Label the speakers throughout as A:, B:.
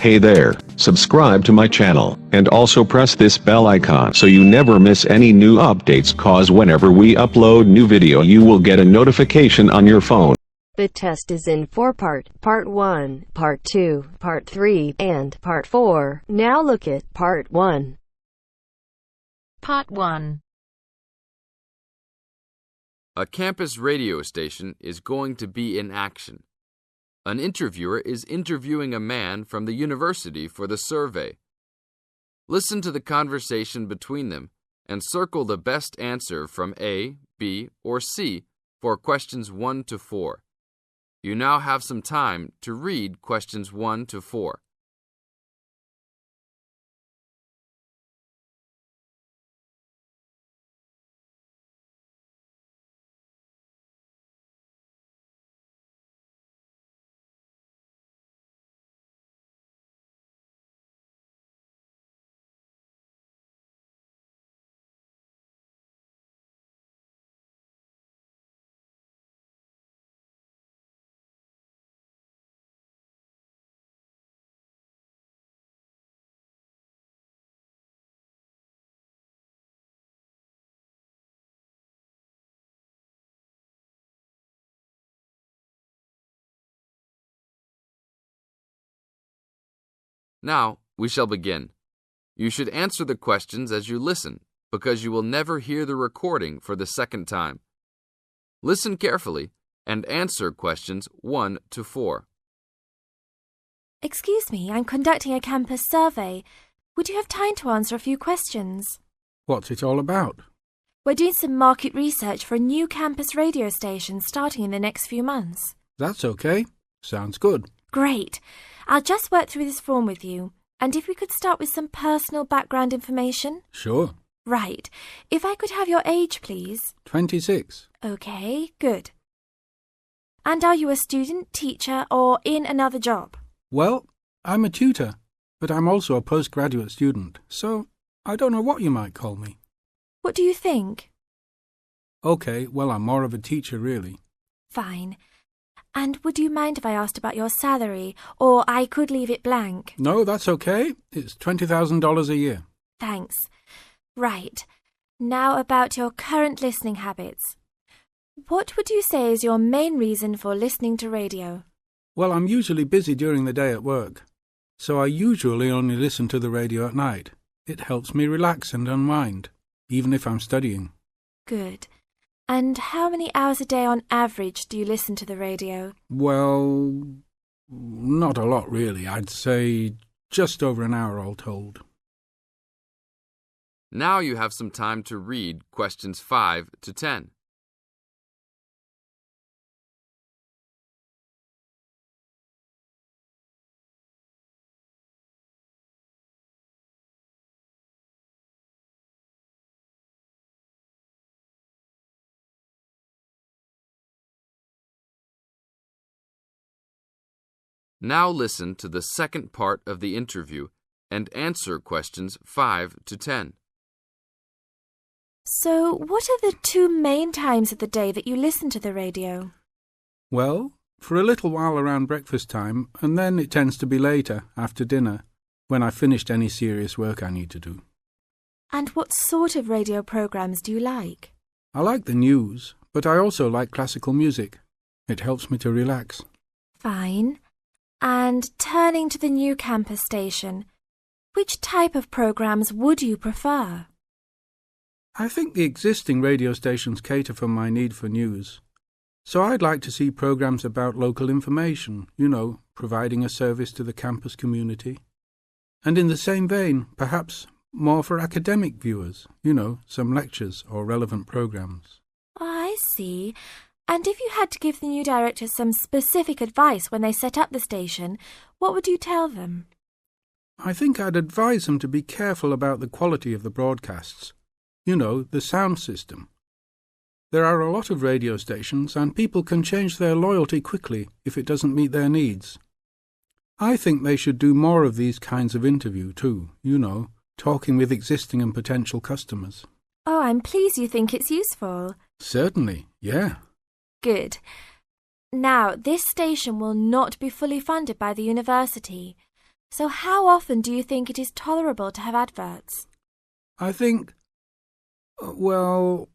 A: Hey there, subscribe to my channel, and also press this bell icon so you never miss any new updates, cause whenever we upload new video you will get a notification on your phone.
B: The test is in 4-part, Part 1, Part 2, Part 3, and Part 4. Now look at Part 1.
C: Part 1.
D: A campus radio station is going to be in action. An interviewer is interviewing a man from the university for the survey. Listen to the conversation between them and circle the best answer from A, B, or C for questions 1 to 4. You now have some time to read questions 1 to 4. Now, we shall begin. You should answer the questions as you listen, because you will never hear the recording for the second time. Listen carefully and answer questions 1 to 4.
E: Excuse me, I'm conducting a campus survey. Would you have time to answer a few questions?
F: What's it all about?
E: We're doing some market research for a new campus radio station starting in the next few months.
F: That's okay. Sounds good.
E: Great. I'll just work through this form with you. And if we could start with some personal background information?
F: Sure.
E: Right. If I could have your age, please.
F: 26.
E: Okay, good. And are you a student, teacher, or in another job?
F: Well, I'm a tutor, but I'm also a postgraduate student, so I don't know what you might call me.
E: What do you think?
F: Okay, well, I'm more of a teacher, really.
E: Fine. And would you mind if I asked about your salary, or I could leave it blank?
F: No, that's okay. It's $20,000 a year.
E: Thanks. Right. Now about your current listening habits. What would you say is your main reason for listening to radio?
F: Well, I'm usually busy during the day at work, so I usually only listen to the radio at night. It helps me relax and unwind, even if I'm studying.
E: Good. And how many hours a day on average do you listen to the radio?
F: Well, not a lot really. I'd say just over an hour all told.
D: Now you have some time to read questions 5 to 10. Now listen to the second part of the interview and answer questions 5 to 10.
E: So, what are the 2 main times of the day that you listen to the radio?
F: Well, for a little while around breakfast time, and then it tends to be later, after dinner, when I've finished any serious work I need to do.
E: And what sort of radio programs do you like?
F: I like the news, but I also like classical music. It helps me to relax.
E: Fine. And turning to the new campus station, which type of programs would you prefer?
F: I think the existing radio stations cater for my need for news. So I'd like to see programs about local information, providing a service to the campus community. And in the same vein, perhaps more for academic viewers, some lectures or relevant programs.
E: Oh, I see. And if you had to give the new director some specific advice when they set up the station, what would you tell them?
F: I think I'd advise them to be careful about the quality of the broadcasts. The sound system. There are a lot of radio stations and people can change their loyalty quickly if it doesn't meet their needs. I think they should do more of these kinds of interview too, talking with existing and potential customers.
E: Oh, I'm pleased you think it's useful.
F: Certainly, yeah.
E: Good. Now, this station will not be fully funded by the university. So how often do you think it is tolerable to have adverts?
F: I think, well,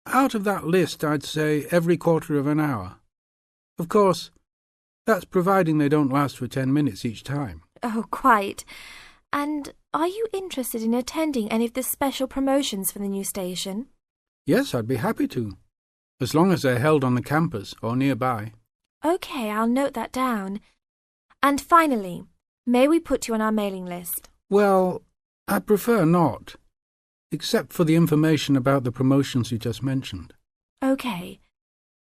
F: out of that list I'd say every quarter of an hour. Of course, that's providing they don't last for 10 minutes each time.
E: Oh, quite. And are you interested in attending any of the special promotions for the new station?
F: Yes, I'd be happy to, as long as they're held on the campus or nearby.
E: OK, I'll note that down. And finally, may we put you on our mailing list?
F: Well, I prefer not, except for the information about the promotions you just mentioned.
E: OK.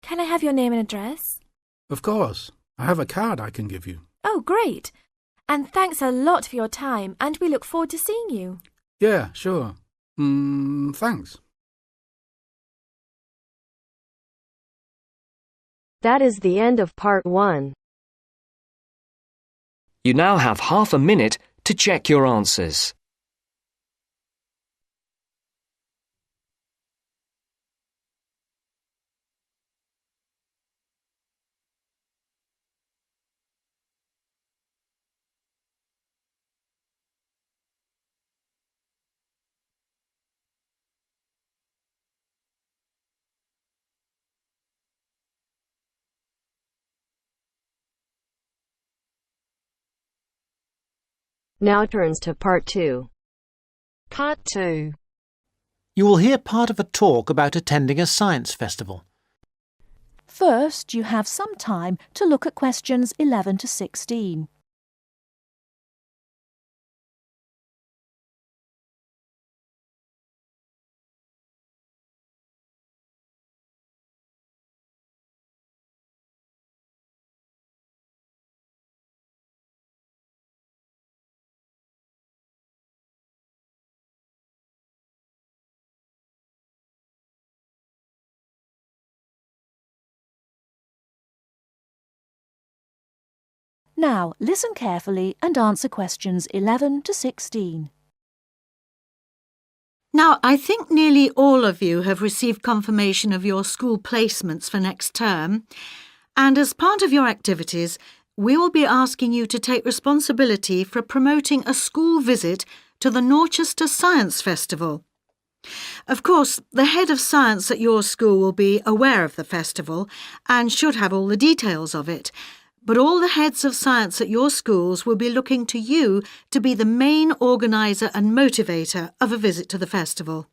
E: Can I have your name and address?
F: Of course. I have a card I can give you.
E: Oh, great. And thanks a lot for your time, and we look forward to seeing you.
F: Yeah, sure. Thanks.
B: That is the end of part 1.
G: You now have half a minute to check your answers.
B: Now turns to part 2.
C: Part 2.
H: You will hear part of a talk about attending a science festival.
I: First, you have some time to look at questions 11 to 16. Now, listen carefully and answer questions 11 to 16.
J: Now, I think nearly all of you have received confirmation of your school placements for next term, and as part of your activities, we will be asking you to take responsibility for promoting a school visit to the Norchester Science Festival. Of course, the head of science at your school will be aware of the festival and should have all the details of it, but all the heads of science at your schools will be looking to you to be the main organiser and motivator of a visit to the festival.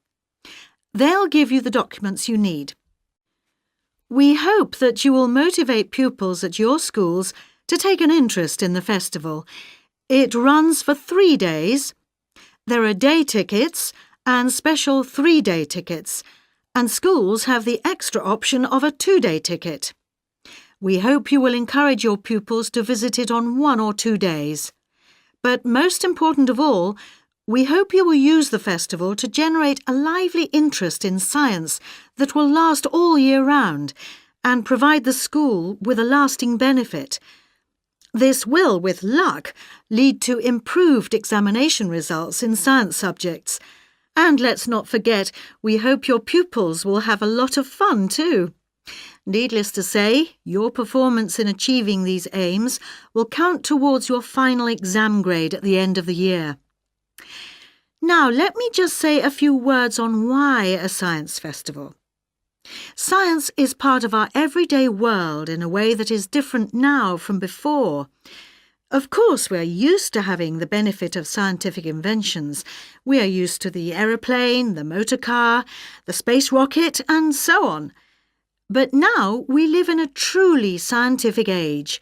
J: They'll give you the documents you need. We hope that you will motivate pupils at your schools to take an interest in the festival. It runs for 3 days. There are day tickets and special 3-day tickets, and schools have the extra option of a 2-day ticket. We hope you will encourage your pupils to visit it on 1 or 2 days. But most important of all, we hope you will use the festival to generate a lively interest in science that will last all year round and provide the school with a lasting benefit. This will, with luck, lead to improved examination results in science subjects. And let's not forget, we hope your pupils will have a lot of fun too. Needless to say, your performance in achieving these aims will count towards your final exam grade at the end of the year. Now, let me just say a few words on why a science festival. Science is part of our everyday world in a way that is different now from before. Of course, we are used to having the benefit of scientific inventions. We are used to the aeroplane, the motor car, the space rocket, and so on. But now we live in a truly scientific age,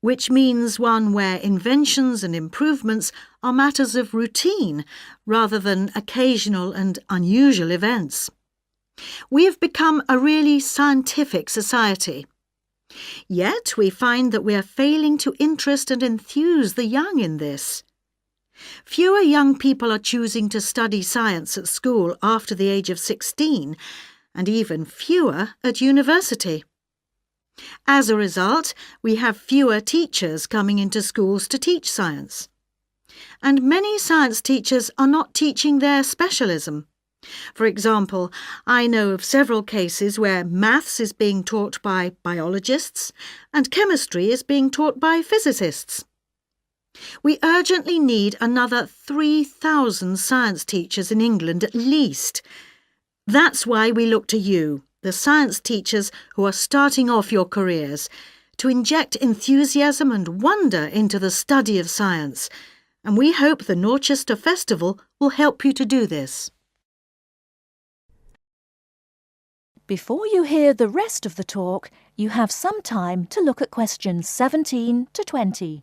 J: which means one where inventions and improvements are matters of routine rather than occasional and unusual events. We have become a really scientific society. Yet we find that we are failing to interest and enthuse the young in this. Fewer young people are choosing to study science at school after the age of 16, and even fewer at university. As a result, we have fewer teachers coming into schools to teach science. And many science teachers are not teaching their specialism. For example, I know of several cases where maths is being taught by biologists and chemistry is being taught by physicists. We urgently need another 3,000 science teachers in England at least. That's why we look to you, the science teachers who are starting off your careers, to inject enthusiasm and wonder into the study of science, and we hope the Norchester Festival will help you to do this.
I: Before you hear the rest of the talk, you have some time to look at questions 17 to 20.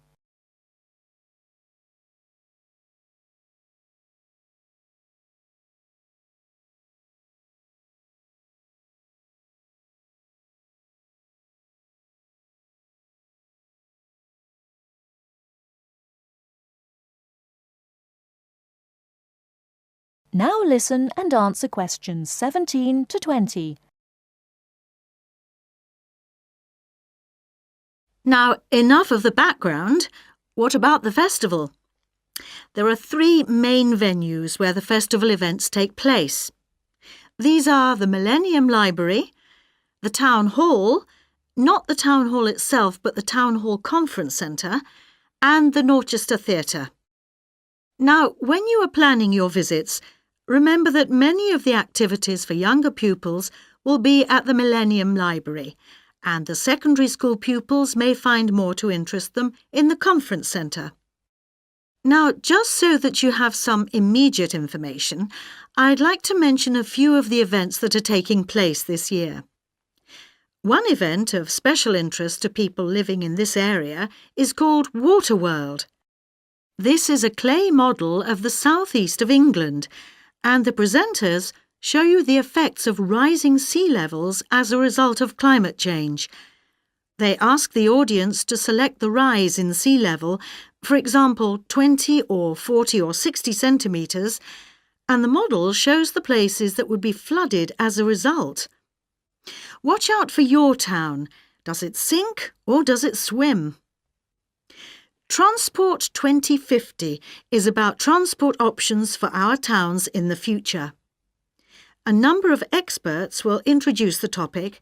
I: Now listen and answer questions 17 to 20.
J: Now, enough of the background. What about the festival? There are 3 main venues where the festival events take place. These are the Millennium Library, the Town Hall, not the Town Hall itself but the Town Hall Conference Centre, and the Norchester Theatre. Now, when you are planning your visits, remember that many of the activities for younger pupils will be at the Millennium Library, and the secondary school pupils may find more to interest them in the Conference Centre. Now, just so that you have some immediate information, I'd like to mention a few of the events that are taking place this year. One event of special interest to people living in this area is called Waterworld. This is a clay model of the southeast of England, and the presenters show you the effects of rising sea levels as a result of climate change. They ask the audience to select the rise in sea level, for example 20 or 40 or 60 centimetres, and the model shows the places that would be flooded as a result. Watch out for your town. Does it sink or does it swim? Transport 2050 is about transport options for our towns in the future. A number of experts will introduce the topic,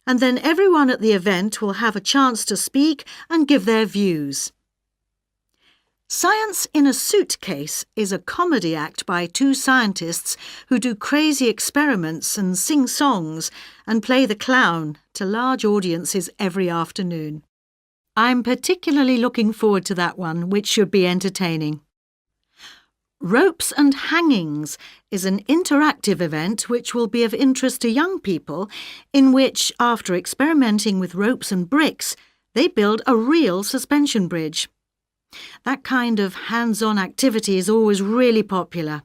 J: and then everyone at the event will have a chance to speak and give their views. Science in a Suitcase is a comedy act by 2 scientists who do crazy experiments and sing songs and play the clown to large audiences every afternoon. I'm particularly looking forward to that one, which should be entertaining. Ropes and Hangings is an interactive event which will be of interest to young people, in which, after experimenting with ropes and bricks, they build a real suspension bridge. That kind of hands-on activity is always really popular.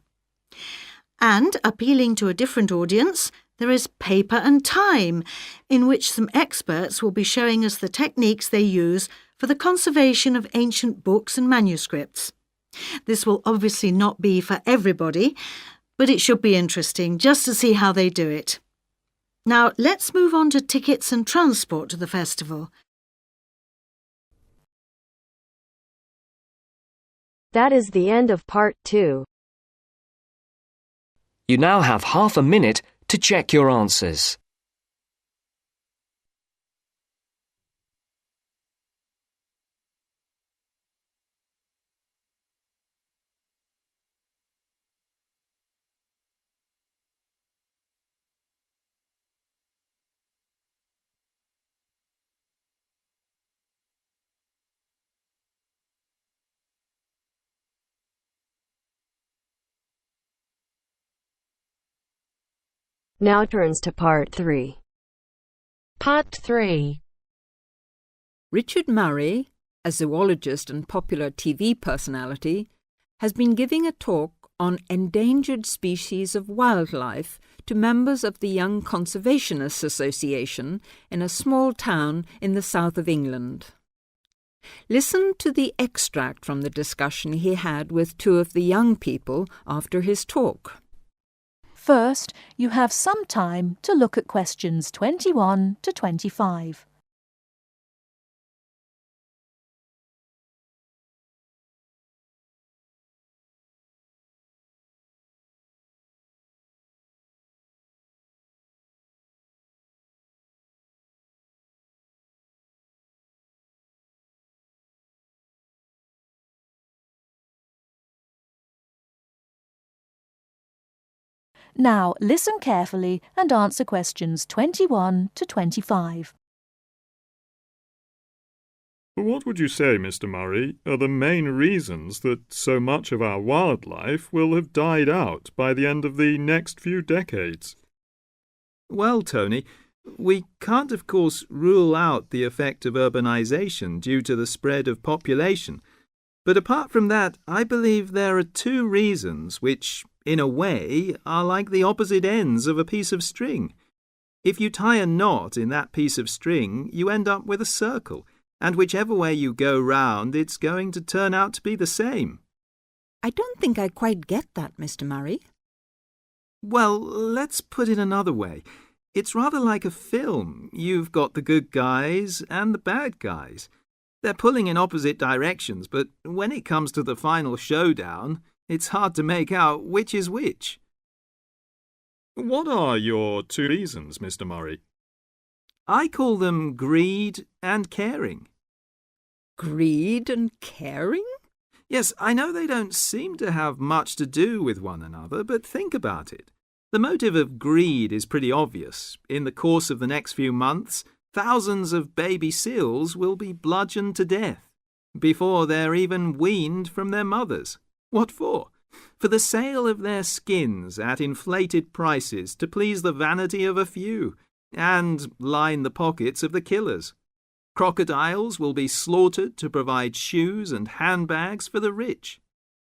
J: And, appealing to a different audience, there is Paper and Time, in which some experts will be showing us the techniques they use for the conservation of ancient books and manuscripts. This will obviously not be for everybody, but it should be interesting just to see how they do it. Now, let's move on to tickets and transport to the festival.
B: That is the end of part 2.
G: You now have half a minute to check your answers.
B: Now turns to part 3.
C: Part 3.
K: Richard Murray, a zoologist and popular TV personality, has been giving a talk on endangered species of wildlife to members of the Young Conservationists Association in a small town in the south of England. Listen to the extract from the discussion he had with 2 of the young people after his talk.
I: First, you have some time to look at questions 21 to 25. Now listen carefully and answer questions 21 to 25.
L: What would you say, Mr. Murray, are the main reasons that so much of our wildlife will have died out by the end of the next few decades?
M: Well, Tony, we can't of course rule out the effect of urbanisation due to the spread of population. But apart from that, I believe there are two reasons which, in a way, are like the opposite ends of a piece of string. If you tie a knot in that piece of string, you end up with a circle, and whichever way you go round, it's going to turn out to be the same.
K: I don't think I quite get that, Mr. Murray.
M: Well, let's put it another way. It's rather like a film. You've got the good guys and the bad guys. They're pulling in opposite directions, but when it comes to the final showdown, it's hard to make out which is which.
L: What are your two reasons, Mr. Murray?
M: I call them greed and caring.
K: Greed and caring?
M: Yes, I know they don't seem to have much to do with one another, but think about it. The motive of greed is pretty obvious. In the course of the next few months, thousands of baby seals will be bludgeoned to death before they're even weaned from their mothers. What for? For the sale of their skins at inflated prices to please the vanity of a few and line the pockets of the killers. Crocodiles will be slaughtered to provide shoes and handbags for the rich.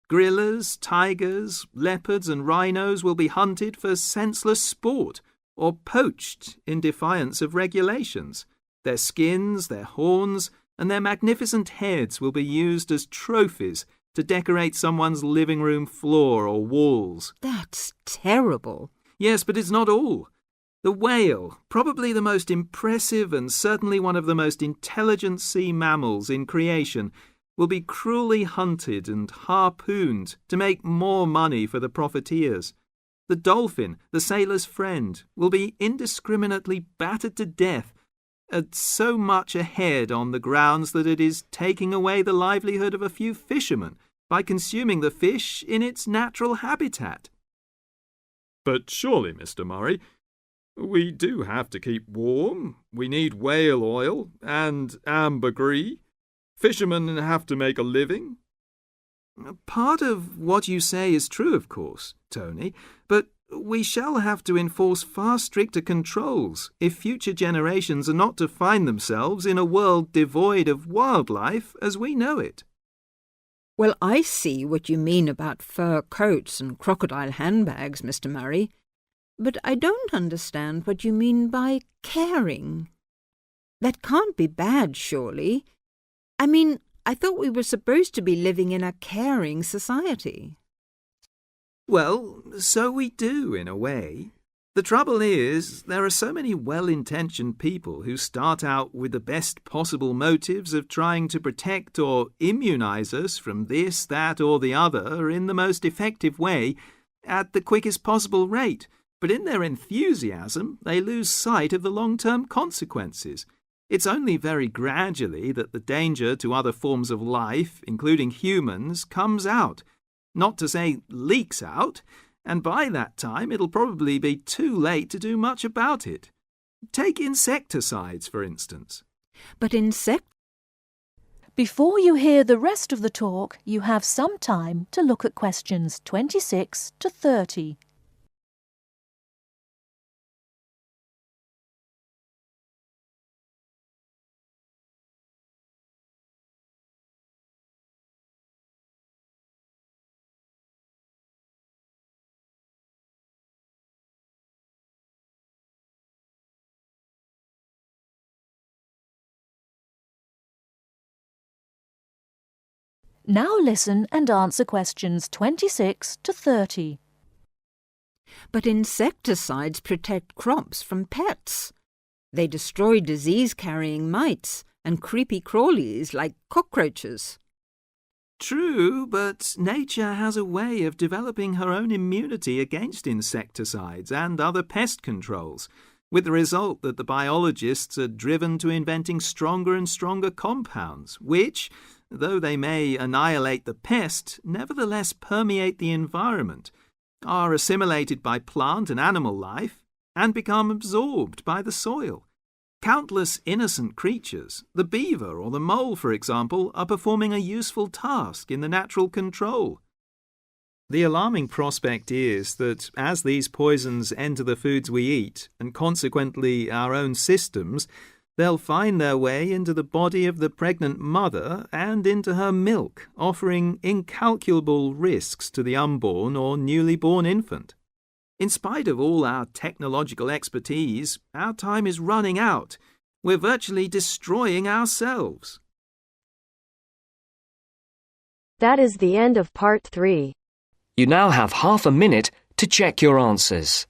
M: Gorillas, tigers, leopards and rhinos will be hunted for senseless sport or poached in defiance of regulations. Their skins, their horns, and their magnificent heads will be used as trophies to decorate someone's living room floor or walls.
K: That's terrible.
M: Yes, but it's not all. The whale, probably the most impressive and certainly one of the most intelligent sea mammals in creation, will be cruelly hunted and harpooned to make more money for the profiteers. The dolphin, the sailor's friend, will be indiscriminately battered to death at so much a head on the grounds that it is taking away the livelihood of a few fishermen by consuming the fish in its natural habitat.
L: But surely, Mr. Murray, we do have to keep warm. We need whale oil and ambergris. Fishermen have to make a living.
M: Part of what you say is true, of course, Tony, but we shall have to enforce far stricter controls if future generations are not to find themselves in a world devoid of wildlife as we know it.
K: Well, I see what you mean about fur coats and crocodile handbags, Mr. Murray, but I don't understand what you mean by caring. That can't be bad, surely. I mean, I thought we were supposed to be living in a caring society.
M: Well, so we do, in a way. The trouble is, there are so many well-intentioned people who start out with the best possible motives of trying to protect or immunize us from this, that, or the other in the most effective way at the quickest possible rate. But in their enthusiasm, they lose sight of the long-term consequences. It's only very gradually that the danger to other forms of life, including humans, comes out. Not to say leaks out, and by that time it'll probably be too late to do much about it. Take insecticides, for instance.
K: But
I: Before you hear the rest of the talk, you have some time to look at questions 26 to 30. Now listen and answer questions 26 to 30.
K: But insecticides protect crops from pests. They destroy disease-carrying mites and creepy crawlies like cockroaches.
M: True, but nature has a way of developing her own immunity against insecticides and other pest controls, with the result that the biologists are driven to inventing stronger and stronger compounds, which, though they may annihilate the pest, nevertheless permeate the environment, are assimilated by plant and animal life, and become absorbed by the soil. Countless innocent creatures, the beaver or the mole, for example, are performing a useful task in the natural control. The alarming prospect is that as these poisons enter the foods we eat, and consequently our own systems, they'll find their way into the body of the pregnant mother and into her milk, offering incalculable risks to the unborn or newly born infant. In spite of all our technological expertise, our time is running out. We're virtually destroying ourselves.
B: That is the end of part 3.
G: You now have half a minute to check your answers.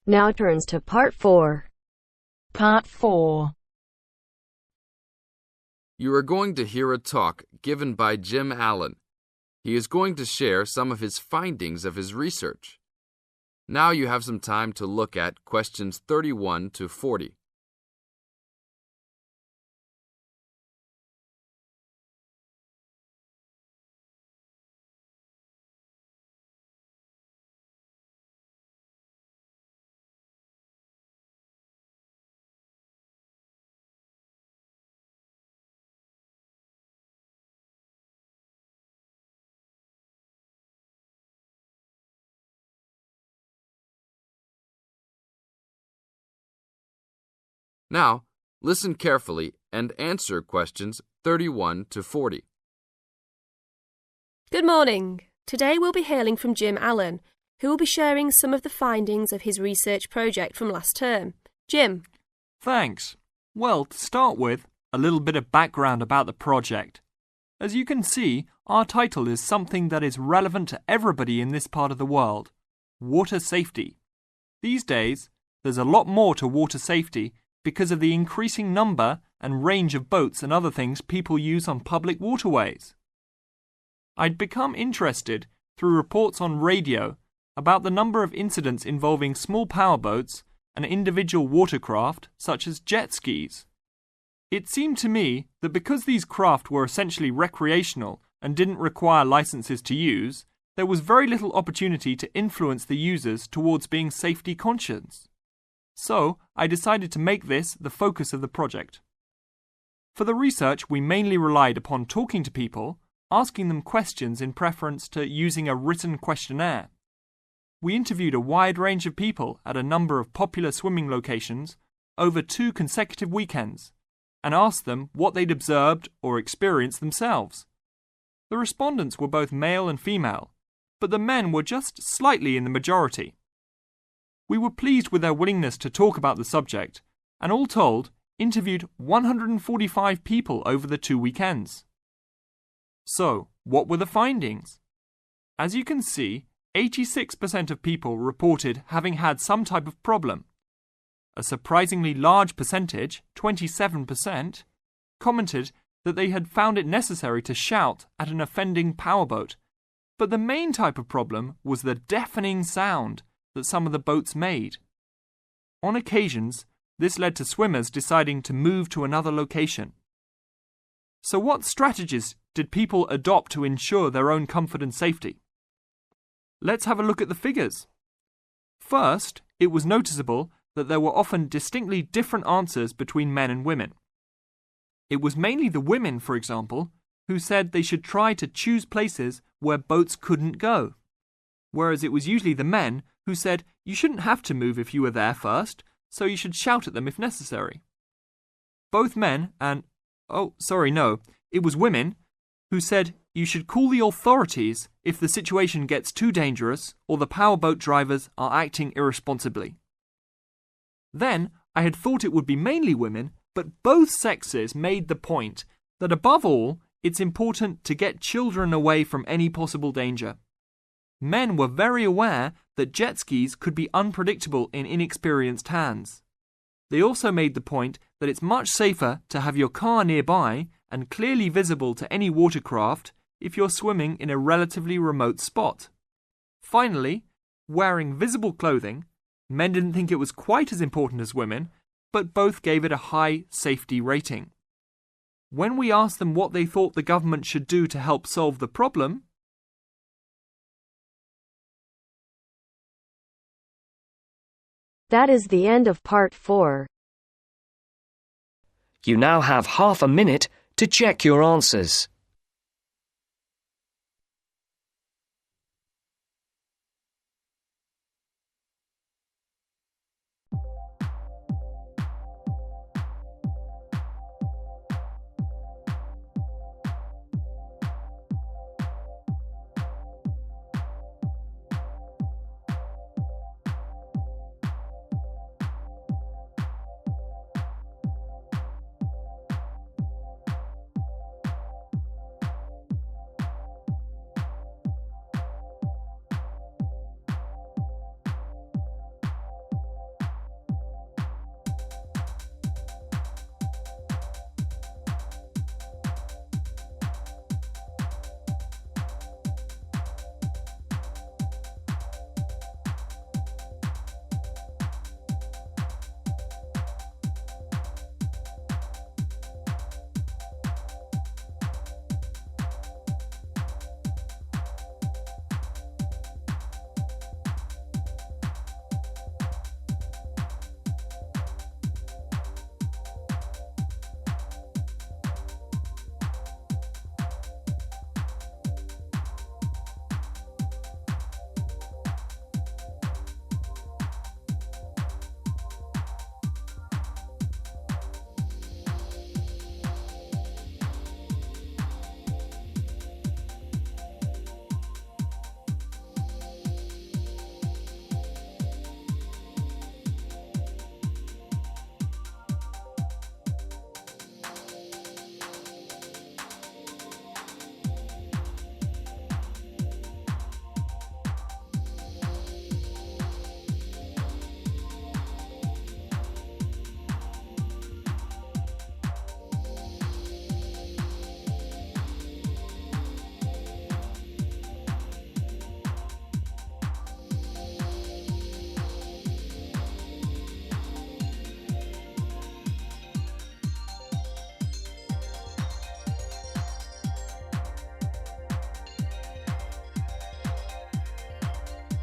B: Now turns to part 4.
C: Part 4.
D: You are going to hear a talk given by Jim Allen. He is going to share some of his findings of his research. Now you have some time to look at questions 31 to 40. Now, listen carefully and answer questions 31 to 40.
N: Good morning. Today we'll be hearing from Jim Allen, who will be sharing some of the findings of his research project from last term. Jim.
O: Thanks. Well, to start with, a little bit of background about the project. As you can see, our title is something that is relevant to everybody in this part of the world: water safety. These days, there's a lot more to water safety because of the increasing number and range of boats and other things people use on public waterways. I'd become interested through reports on radio about the number of incidents involving small powerboats and individual watercraft such as jet skis. It seemed to me that because these craft were essentially recreational and didn't require licenses to use, there was very little opportunity to influence the users towards being safety conscious. So, I decided to make this the focus of the project. For the research, we mainly relied upon talking to people, asking them questions in preference to using a written questionnaire. We interviewed a wide range of people at a number of popular swimming locations over 2 consecutive weekends and asked them what they'd observed or experienced themselves. The respondents were both male and female, but the men were just slightly in the majority. We were pleased with their willingness to talk about the subject, and all told, interviewed 145 people over the 2 weekends. So, what were the findings? As you can see, 86% of people reported having had some type of problem. A surprisingly large percentage, 27%, commented that they had found it necessary to shout at an offending powerboat, but the main type of problem was the deafening sound that some of the boats made. On occasions, this led to swimmers deciding to move to another location. So what strategies did people adopt to ensure their own comfort and safety? Let's have a look at the figures. First, it was noticeable that there were often distinctly different answers between men and women. It was mainly the women, for example, who said they should try to choose places where boats couldn't go, whereas it was usually the men who said you shouldn't have to move if you were there first, so you should shout at them if necessary. Both men and, it was women who said you should call the authorities if the situation gets too dangerous or the powerboat drivers are acting irresponsibly. Then, I had thought it would be mainly women, but both sexes made the point that above all, it's important to get children away from any possible danger. Men were very aware that jet skis could be unpredictable in inexperienced hands. They also made the point that it's much safer to have your car nearby and clearly visible to any watercraft if you're swimming in a relatively remote spot. Finally, wearing visible clothing, men didn't think it was quite as important as women, but both gave it a high safety rating. When we asked them what they thought the government should do to help solve the problem,
B: That is the end of part 4.
G: You now have half a minute to check your answers.